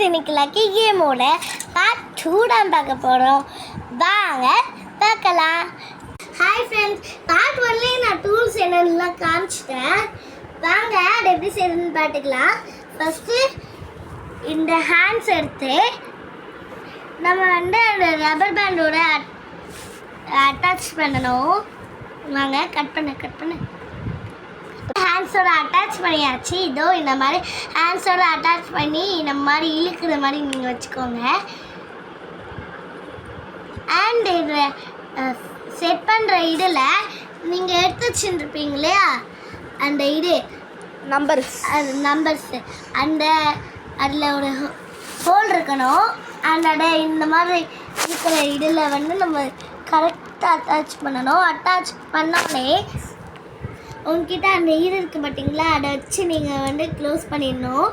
இன்னைக்கு லக்கி கேமோட பார்ட் 2 தான் பார்க்க போகிறோம். வாங்க பார்க்கலாம். ஹாய் ஃப்ரெண்ட்ஸ், பார்ட் 1லேயே நான் டூல்ஸ் என்னென்னலாம் காமிச்சிட்டேன். வாங்க அது எப்படி செய்யணும்னு பார்த்துக்கலாம். ஃபஸ்ட்டு இந்த ஹேண்ட்ஸ் எடுத்து நம்ம அந்த ரப்பர் பேண்டோட அட்டாச் பண்ணணும். வாங்க கட் பண்ணு ஹேண்ட்ஸோட அட்டாச் பண்ணியாச்சு. இதோ இந்த மாதிரி ஹேண்ட்ஸோட அட்டாச் பண்ணி இந்த மாதிரி இழுக்கிற மாதிரி நீங்கள் வச்சுக்கோங்க. அண்ட் இதில் செட் பண்ணுற இதில் நீங்கள் எடுத்து வச்சுருப்பீங்க இல்லையா, அந்த இது நம்பர்ஸு அந்த அதில் ஒரு ஹோல் இருக்கணும். அதோட இந்த மாதிரி இருக்கிற இதில் நம்ம கரெக்டாக அட்டாச் பண்ணணும். அட்டாச் பண்ணோடனே உங்ககிட்ட அந்த இது இருக்குது பார்த்தீங்களா, அதை வச்சு நீங்கள் க்ளோஸ் பண்ணிடணும்.